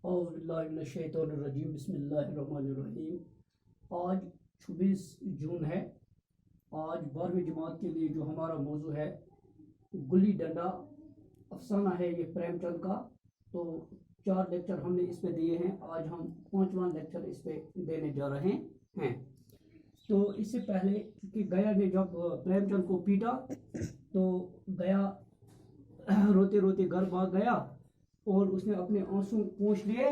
اعوذ باللہ من الشیطان الرجیم بسم اللہ الرحمن الرحیم۔ آج 26 جون ہے۔ آج 12ویں جماعت کے لیے جو ہمارا موضوع ہے گلی ڈنڈا افسانہ ہے، یہ پریم چند کا۔ تو 4 لیکچر ہم نے اس پہ دیے ہیں، آج ہم 5واں لیکچر اس پہ دینے جا رہے ہیں۔ تو اس سے پہلے کہ گیا نے جب پریم چند کو پیٹا تو گیا روتے روتے گھر بھاگ گیا اور اس نے اپنے آنسو پوچھ لیے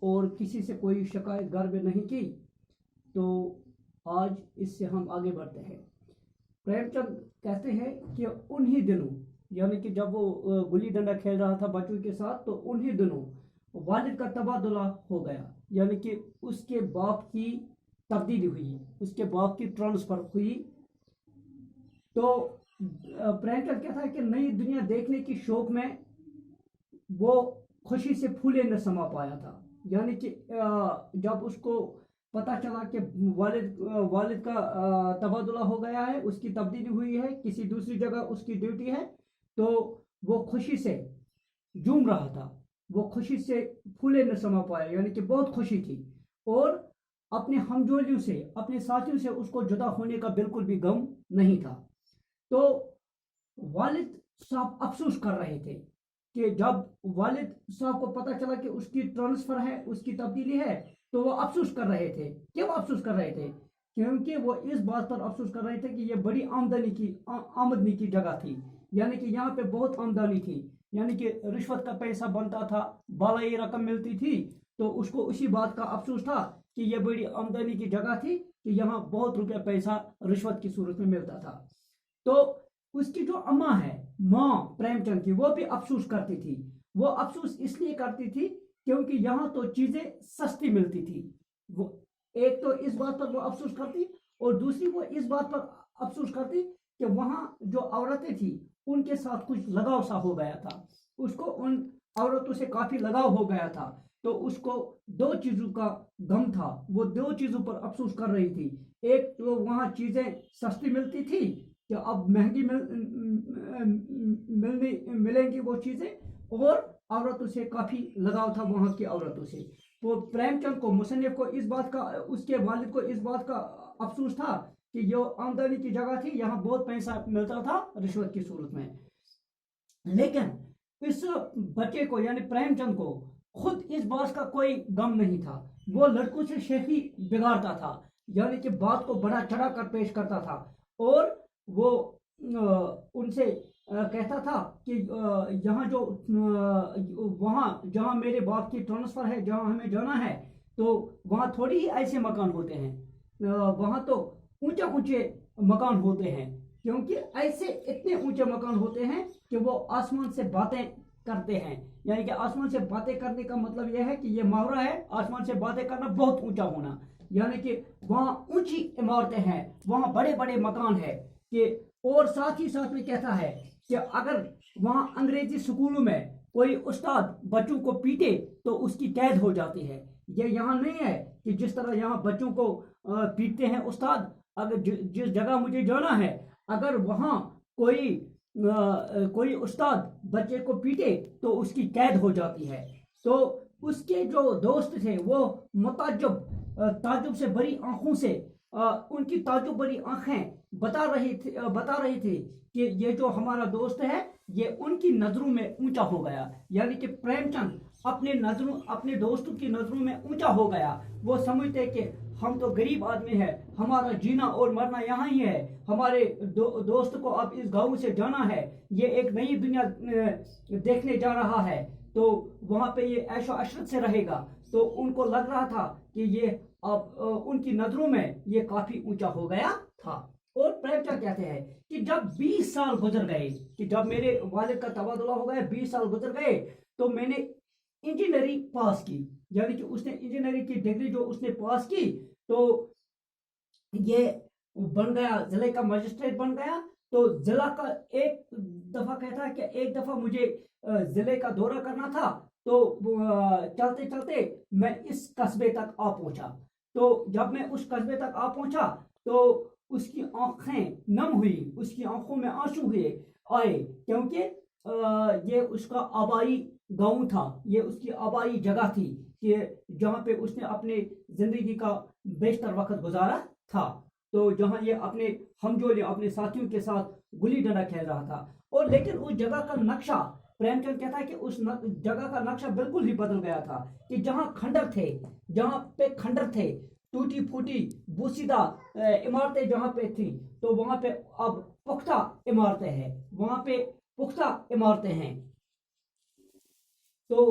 اور کسی سے کوئی شکایت گھر میں نہیں کی۔ تو آج اس سے ہم آگے بڑھتے ہیں۔ پریم چند کہتے ہیں کہ انہی دنوں، یعنی کہ جب وہ گلی ڈنڈا کھیل رہا تھا بچوں کے ساتھ، تو انہی دنوں والد کا تبادلہ ہو گیا، یعنی کہ اس کے باپ کی تبدیلی ہوئی، اس کے باپ کی ٹرانسفر ہوئی۔ تو پریم چند کہتا ہے کہ نئی دنیا دیکھنے کی شوق میں وہ خوشی سے پھولے نہ سما پایا تھا، یعنی کہ جب اس کو پتا چلا کہ والد کا تبادلہ ہو گیا ہے، اس کی تبدیلی ہوئی ہے، کسی دوسری جگہ اس کی ڈیوٹی ہے، تو وہ خوشی سے جھوم رہا تھا، وہ خوشی سے پھولے نہ سما پایا، یعنی کہ بہت خوشی تھی، اور اپنے ہمجولیوں سے، اپنے ساتھیوں سے اس کو جدا ہونے کا بالکل بھی غم نہیں تھا۔ تو والد صاحب افسوس کر رہے تھے کہ جب والد صاحب کو پتا چلا کہ اس کی ٹرانسفر ہے، اس کی تبدیلی ہے، تو وہ افسوس کر رہے تھے۔ کیوں افسوس کر رہے تھے؟ کیونکہ وہ اس بات پر افسوس کر رہے تھے کہ یہ بڑی آمدنی کی جگہ تھی، یعنی کہ یہاں پہ بہت آمدنی تھی، یعنی کہ رشوت کا پیسہ بنتا تھا، بالائی رقم ملتی تھی، تو اس کو اسی بات کا افسوس تھا کہ یہ بڑی آمدنی کی جگہ تھی، کہ یہاں بہت روپیہ پیسہ رشوت کی صورت میں ملتا تھا۔ تو اس کی جو اماں ہے، ماں پریم چند کی، وہ بھی افسوس کرتی تھی۔ وہ افسوس اس لیے کرتی تھی کیونکہ یہاں تو چیزیں سستی ملتی تھی۔ وہ ایک تو اس بات پر وہ افسوس کرتی، اور دوسری وہ اس بات پر افسوس کرتی کہ وہاں جو عورتیں تھیں ان کے ساتھ کچھ لگاؤ سا ہو گیا تھا، اس کو ان عورتوں سے کافی لگاؤ ہو گیا تھا، تو اس کو 2 چیزوں کا غم تھا، وہ 2 چیزوں پر افسوس کر رہی تھی۔ ایک تو وہاں چیزیں سستی ملتی تھی کہ اب مہنگی ملیں گی وہ چیزیں، اور عورتوں سے کافی لگاؤ تھا وہاں کی عورتوں سے۔ وہ پریم چند کو، مصنف کو، اس بات کا، اس کے والد کو اس بات کا افسوس تھا کہ یہ آمدنی کی جگہ تھی، یہاں بہت پیسہ ملتا تھا رشوت کی صورت میں۔ لیکن اس بچے کو، یعنی پریم چند کو، خود اس بات کا کوئی غم نہیں تھا۔ وہ لڑکوں سے شیخی بگاڑتا تھا، یعنی کہ بات کو بڑا چڑھا کر پیش کرتا تھا، اور وہ ان سے کہتا تھا کہ یہاں جو وہاں جہاں میرے باپ کی ٹرانسفر ہے، جہاں ہمیں جانا ہے، تو وہاں تھوڑی ہی ایسے مکان ہوتے ہیں، وہاں تو اونچے اونچے مکان ہوتے ہیں، کیونکہ ایسے اتنے اونچے مکان ہوتے ہیں کہ وہ آسمان سے باتیں کرتے ہیں۔ یعنی کہ آسمان سے باتیں کرنے کا مطلب یہ ہے کہ یہ محاورہ ہے، آسمان سے باتیں کرنا، بہت اونچا ہونا، یعنی کہ وہاں اونچی عمارتیں ہیں، وہاں بڑے بڑے مکان ہیں، کہ اور ساتھ ہی ساتھ میں کہتا ہے کہ اگر وہاں انگریزی سکولوں میں کوئی استاد بچوں کو پیٹے تو اس کی قید ہو جاتی ہے۔ یہ یہاں نہیں ہے کہ جس طرح یہاں بچوں کو پیٹتے ہیں استاد، اگر جس جگہ مجھے جانا ہے، اگر وہاں کوئی استاد بچے کو پیٹے تو اس کی قید ہو جاتی ہے۔ تو اس کے جو دوست تھے وہ تعجب سے بڑی آنکھوں سے، ان کی تعجب بڑی آنکھیں بتا رہی تھی کہ یہ جو ہمارا دوست ہے یہ ان کی نظروں میں اونچا ہو گیا، یعنی کہ پریم چند اپنے دوستوں کی نظروں میں اونچا ہو گیا۔ وہ سمجھتے کہ ہم تو غریب آدمی ہیں، ہمارا جینا اور مرنا یہاں ہی ہے، ہمارے دوست کو اب اس گاؤں سے جانا ہے، یہ ایک نئی دنیا دیکھنے جا رہا ہے، تو وہاں پہ یہ عیش و عشرت سے رہے گا۔ تو ان کو لگ رہا تھا کہ یہ اب ان کی نظروں میں یہ کافی اونچا ہو گیا تھا۔ اور پریم چند کہتے ہیں کہ جب 20 سال گزر گئے، کہ جب میرے والد کا تبادلہ ہو گیا، 20 سال گزر گئے، تو میں نے انجینئرنگ پاس کی، یعنی کہ اس نے انجینئرنگ کی ڈگری جو اس نے پاس کی، تو یہ بن گیا، ضلع کا مجسٹریٹ بن گیا۔ تو ضلع کا ایک دفعہ کہتا ہے کہ ایک دفعہ مجھے ضلع کا دورہ کرنا تھا، تو چلتے چلتے میں اس قصبے تک آ پہنچا۔ تو جب میں اس قصبے تک آ پہنچا تو اس کی آنکھیں نم ہوئی، اس کی آنکھوں میں آنسو آئے، کیونکہ یہ اس کا آبائی गांव था, ये उसकी आबाई जगह थी कि जहाँ पे उसने अपने जिंदगी का बेशतर वक्त गुजारा था। तो जहाँ ये अपने हमजोली अपने साथियों के साथ गुल्ली डंडा खेल रहा था। और लेकिन उस जगह का नक्शा, प्रेमचंद कहता है कि उस जगह का नक्शा बिल्कुल ही बदल गया था कि जहाँ खंडर थे, जहाँ पे खंडर थे, टूटी फूटी बोसीदा इमारतें जहाँ पे थी, तो वहाँ पे अब पुख्ता इमारतें हैं, वहाँ पे पुख्ता इमारतें हैं। तो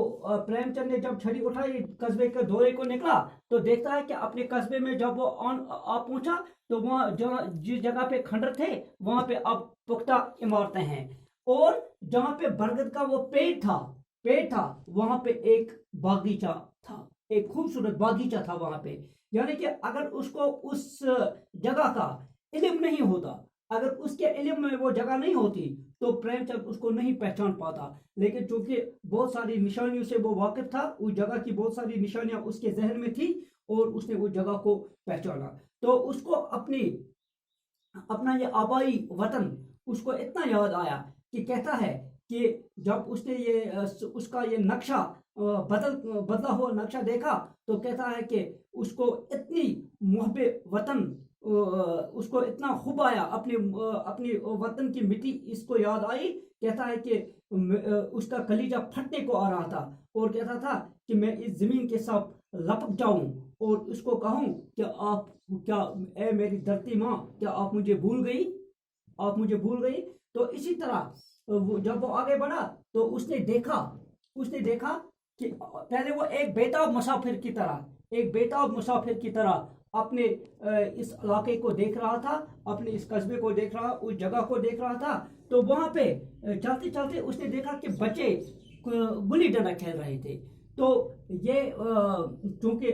प्रेमचंद ने जब छड़ी उठाई, कस्बे के दौरे को निकला, तो देखता है कि अपने कस्बे में जब वो आ पहुंचा, तो वहाँ जिस जगह पे खंडर थे, वहां पे अब पुख्ता इमारतें हैं। और जहाँ पे बरगद का वो पेड़ था, वहां पे एक बागीचा था, एक खूबसूरत बागीचा था वहां पे। यानी कि अगर उसको उस जगह का इल्म नहीं होता, अगर उसके इल्म में वो जगह नहीं होती, तो प्रेमचंद उसको नहीं पहचान पाता। लेकिन चूंकि बहुत सारी निशानियों से वो वाकिफ था, उस जगह की बहुत सारी निशानियां उसके जहन में थी, और उसने उस जगह को पहचाना। तो उसको अपना ये आबाई वतन उसको इतना याद आया कि कहता है कि जब उसने उसका ये नक्शा बदला हुआ नक्शा देखा, तो कहता है कि उसको इतनी मुहब्बे वतन, उसको इतना खूब आया, अपनी वतन की मिट्टी इसको याद आई। कहता है कि उसका कलीजा फटने को आ रहा था, और कहता था कि मैं इस जमीन के साथ लपक जाऊं और उसको कहूं कि आप क्या, ए मेरी धरती माँ, क्या आप मुझे भूल गई, आप मुझे भूल गई। तो इसी तरह जब वो आगे बढ़ा, तो उसने देखा कि पहले वो एक बेताब मुसाफिर की तरह अपने इस इलाके को देख रहा था, अपने इस कस्बे को देख रहा, उस जगह को देख रहा था। तो वहां पे चलते चलते उसने देखा कि बच्चे गुल्ली डंडा खेल रहे थे। तो ये चूंकि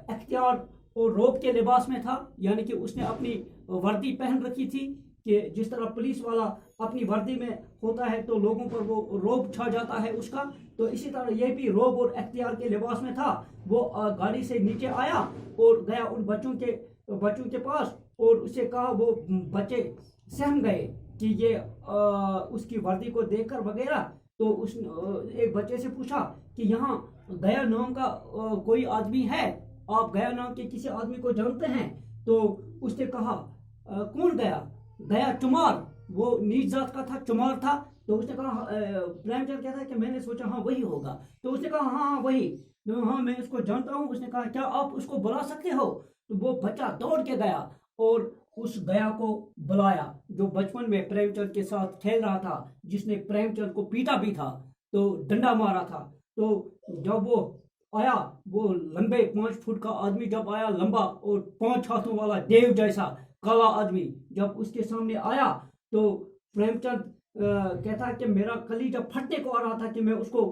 अख्तियार और रोब के लिबास में था, यानी कि उसने अपनी वर्दी पहन रखी थी, कि जिस तरह पुलिस वाला अपनी वर्दी में होता है तो लोगों पर वो रोब छा जाता है उसका, तो इसी तरह ये भी रोब और अख्तियार के लिबास में था। वो गाड़ी से नीचे आया और गया उन बच्चों के पास, और उससे कहा, वो बच्चे सहम गए कि ये उसकी वर्दी को देखकर वगैरह। तो उस एक बच्चे से पूछा कि यहाँ गया नाम का कोई आदमी है, आप गया नाम के किसी आदमी को जानते हैं? तो उसने कहा, कौन गया? गया चुमार, वो नीच जात का था, चुमार था। तो उसने कहा, प्रेमचंद कहता है कि मैंने सोचा हाँ वही होगा। तो उसने कहा हाँ हाँ वही, तो हाँ मैं उसको जानता हूँ। उसने कहा, क्या आप उसको बुला सकते हो? तो वो बच्चा दौड़ के गया और उस गया को बुलाया, जो बचपन में प्रेमचंद के साथ खेल रहा था, जिसने प्रेमचंद को पीटा भी था, तो डंडा मारा था। तो जब वो आया, वो लंबे 5 फुट का आदमी जब आया, लंबा और 5 हाथों वाला देव जैसा काला आदमी जब उसके सामने आया, तो प्रेमचंद कहता है कि मेरा कलीजा फटने को आ रहा था कि मैं उसको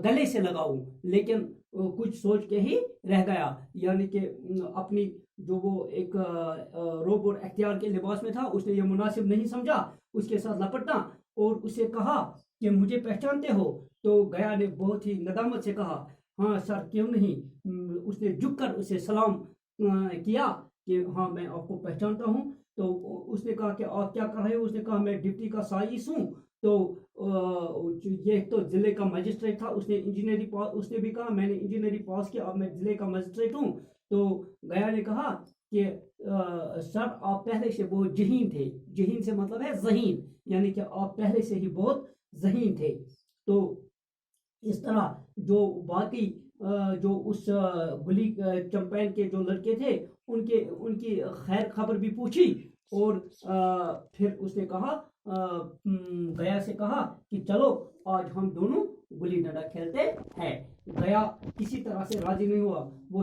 गले से लगाऊं, लेकिन कुछ सोच के ही रह गया। यानी कि अपनी जो वो एक रोब और अख्तियार के लिबास में था, उसने ये मुनासिब नहीं समझा उसके साथ लपटना, और उसे कहा कि मुझे पहचानते हो? तो गया ने बहुत ही नदामत से कहा, हाँ सर, क्यों नहीं। उसने झुककर उसे सलाम किया कि हाँ मैं आपको पहचानता हूँ। तो उसने कहा कि आप क्या कर रहे हो? उसने कहा, मैं डिप्टी का साइस हूँ। तो ये तो जिले का मजिस्ट्रेट था, उसने भी कहा, मैंने इंजीनियरिंग पास किया, अब मैं जिले का मजिस्ट्रेट हूँ। तो गया ने कहा कि सर, आप पहले से बहुत जहीन थे। जहीन से मतलब है जहीन, यानी कि आप पहले से ही बहुत जहीन थे। तो इस तरह जो बाकी जो उस गुली चंपैन के जो लड़के थे, उनकी खैर खबर भी पूछी। और फिर उसने कहा, गया से कहा कि चलो आज हम दोनों गुल्ली डंडा खेलते हैं। गया किसी तरह से राजी नहीं हुआ। वो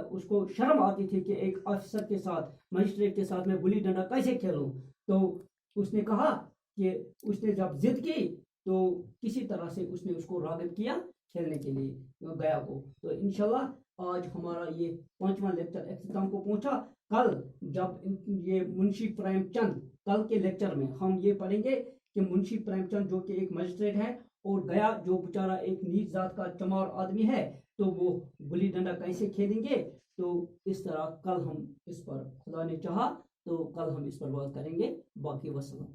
उसको शर्म आती थी कि एक अफसर के साथ, मजिस्ट्रेट के साथ मैं गुल्ली डंडा कैसे खेलूं। तो उसने कहा कि उसने जब जिद की, तो किसी तरह से उसने उसको राग़िब किया खेलने के लिए गया को। तो इंशाल्लाह आज हमारा ये 5वां लेक्चर अख्तिताम को पहुंचा। कल जब ये मुंशी प्रेमचंद, कल के लेक्चर में हम ये पढ़ेंगे कि मुंशी प्रेमचंद जो कि एक मजिस्ट्रेट है, और गया जो बेचारा एक नीच जात का चमार आदमी है, तो वो गुल्ली डंडा कैसे खेलेंगे। तो इस तरह कल हम इस पर, खुदा ने चाहा तो कल हम इस पर बात करेंगे। बाकी वसल्लम।